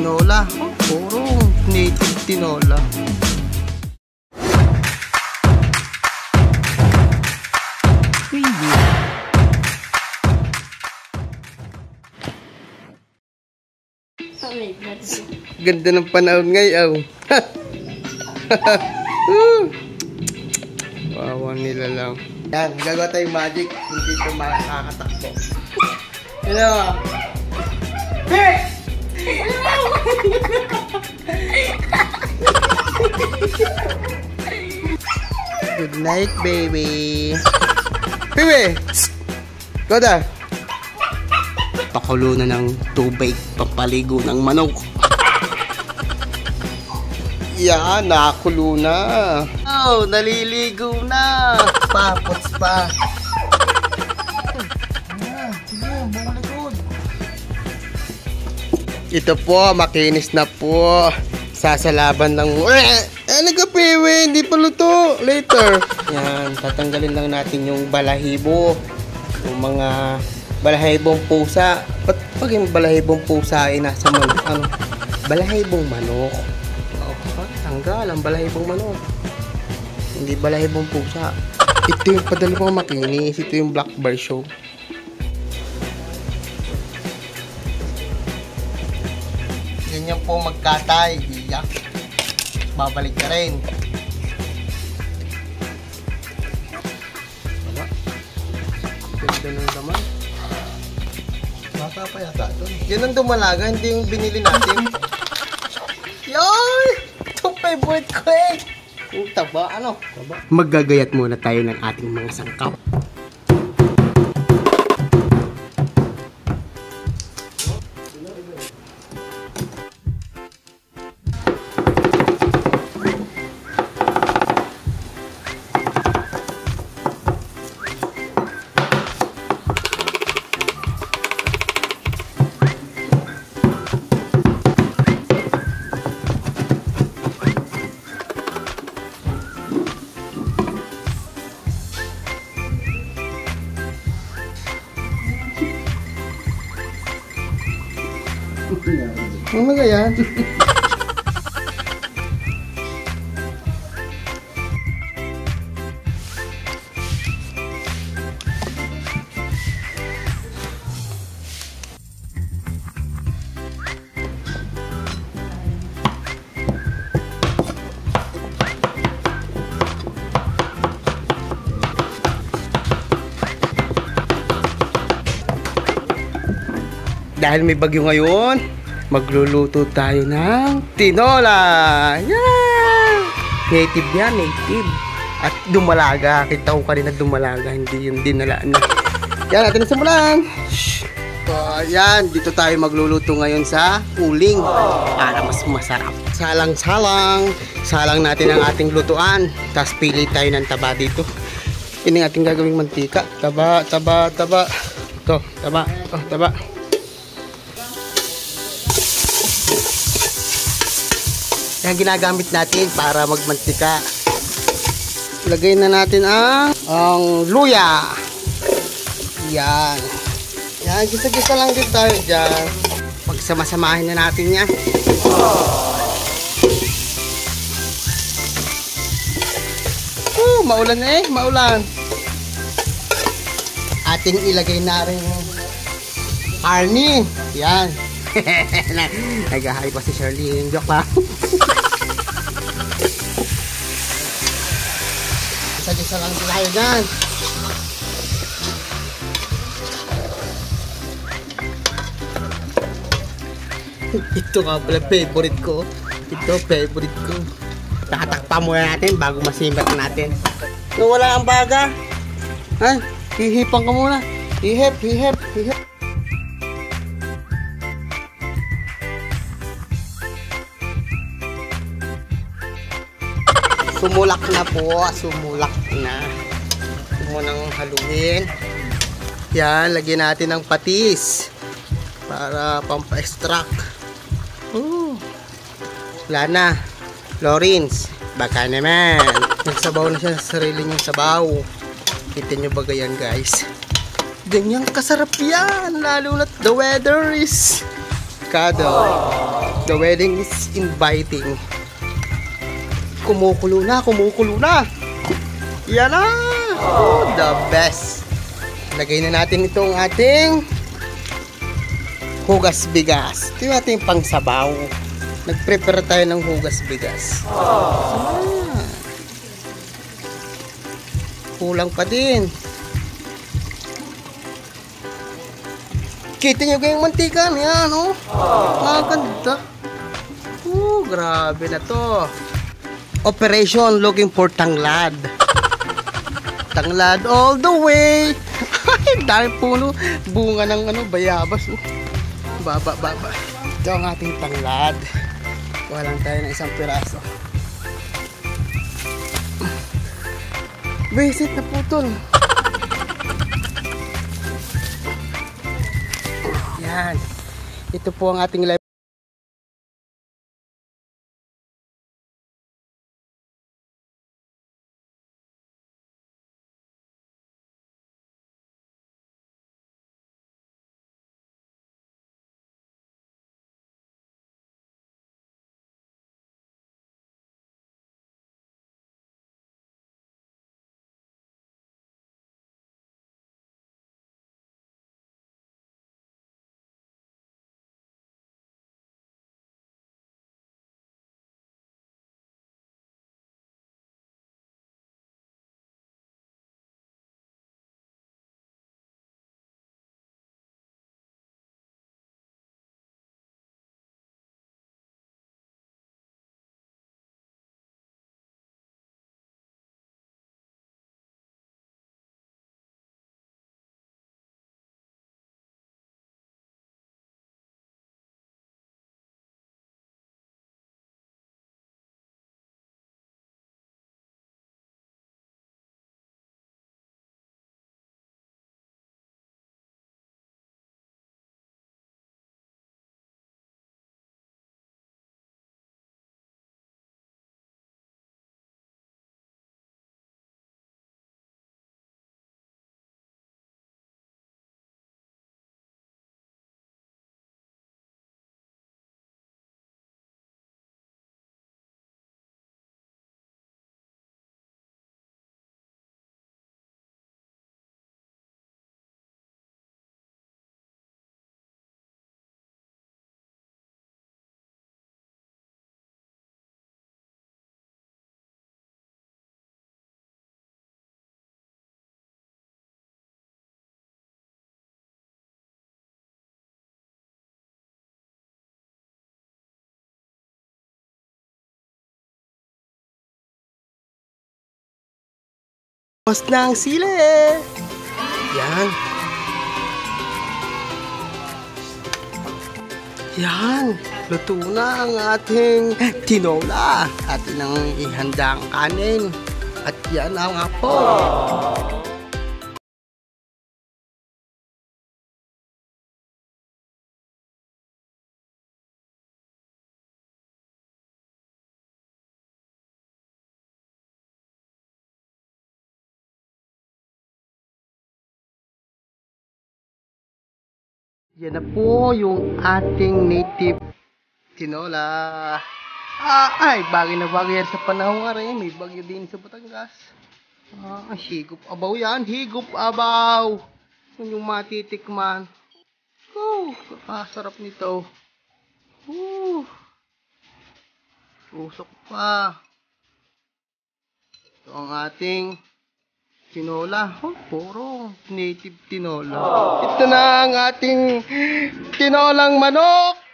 tinola. Oh, puro native tinola. Ganda ng panahon ngayon. Wawa nila lang. Yan, gagawa tayong magic. Hindi ito makakatakbo. Hello. Hey! Good night, baby. Baby! Go there. Pakulo na ng tubig, papaligo ng manok. Yan, nakakulo na. Oh, naliligo na. Papots pa. Ito po, makinis na po. Sasalaban ng... nagapiwi, hindi pa luto. Later. Yan, tatanggalin lang natin yung balahibo. Yung mga... balahibong pusa. Ba't pag yung balahibong pusa ay nasa manok? Ano? Balahibong manok. Oh, tanggal ang balahibong manok. Hindi balahibong pusa. Ito yung padalawang makinis. Ito yung black version. Yan yung po magkatay. Iyak. Babalik ka rin. Ganda ng laman. Bata pa yata ito. Yan ang dumalaga, hindi yung binili natin. Yoy! Ito favorite ko eh. Yung taba, ano? Taba. Maggagayat muna tayo ng ating mga sangkap. Ano ba yan? Dahil may bagyo ngayon, magluluto tayo ng tinola. Yeah! Native yan, native. At dumalaga. Kita ko kanina dumalaga, hindi yung dinalaan na. Yan, natin na simulan. So, ayan, dito tayo magluluto ngayon sa uling para mas masarap. Salang-salang. Salang natin ang ating lutuan. Tapos pili tayo ng taba dito. Ini ang ating gagawing mantika. Taba, taba, taba. Ito, taba. Oh, taba. Yan ginagamit natin para magmantika. Lagay na natin ang luya. Yan. Yan, gisa-gisa lang din tayo dyan. Pagsama-samahin na natin yan. Maulan na eh, maulan. Ating ilagay na rin karni. Yan. Nag-ahay pa si Shirley. Joke lang. Isa-isa lang tayo dyan. Ito nga pala favorite ko. Ito favorite ko. Tatakpa muna natin bago masimbat natin. Kung wala ang baga, ay, hihipan ka muna. Hihip, hihip, hihip. Sumulak na po, sumulak na. Munang haluin. Yan, lagyan natin ng patis para pampa-extract. Wala na. Lawrence, baka naman. Nagsabaw na siya sa sarili niyang sabaw. Kita nyo ba yan, guys? Ganyan kasarap yan. Lalo na the weather is kado. The wedding is inviting. Kumukulo na, kumukulo na. Yan na. Oh, the best. Lagay na natin itong ating hugas bigas. Ito yung ating pangsabaw. Nag-prepare tayo ng hugas bigas. Kulang pa din. Kita nyo kayong mantika niya, no? Maganda. Grabe na to. Operation looking for tanglad. Tanglad all the way. Dahil puno. Bunga ng bayabas. Baba. Ito ang ating tanglad. Kuha lang tayo ng isang piraso. Visit na putol. Yan. Ito po ang ating live. Tapos na ang sili. Yan. Yan. Luto na ang ating tinola. Atin ang ihanda ang kanin. At yan ang apo. Yan na po yung ating native tinola. Ay, bagay na bagay yan sa panahon nga rin. May bagyo din sa Batangas. Higop abaw yan. Higop abaw. Kung yung matitikman. Kakasarap nito. Usok pa. Ito ang ating tinola. Puro native tinola. Ito na ang ating tinolang manok.